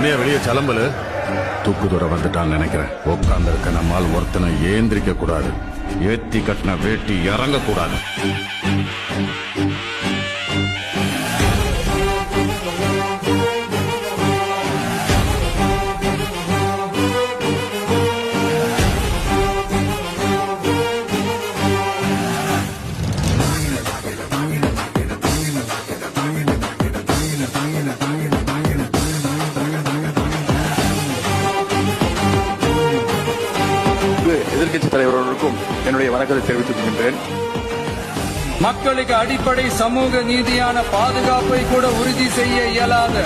அப்படியே வெளியே சலம்பலு தூக்கு தூர வந்துட்டான்னு நினைக்கிறேன். உட்கார்ந்து இருக்க நம்மால் ஒருத்தனை ஏந்திரிக்க கூடாது. ஏத்தி கட்டின வேட்டி இறங்க கூடாது. எதிர்க்கட்சி தலைவர்களுக்கும் என்னுடைய வணக்கத்தை தெரிவித்துக் கொள்கின்றேன். மக்களுக்கு அடிப்படை சமூக நீதியான பாதுகாப்பை கூட உறுதி செய்ய இயலாத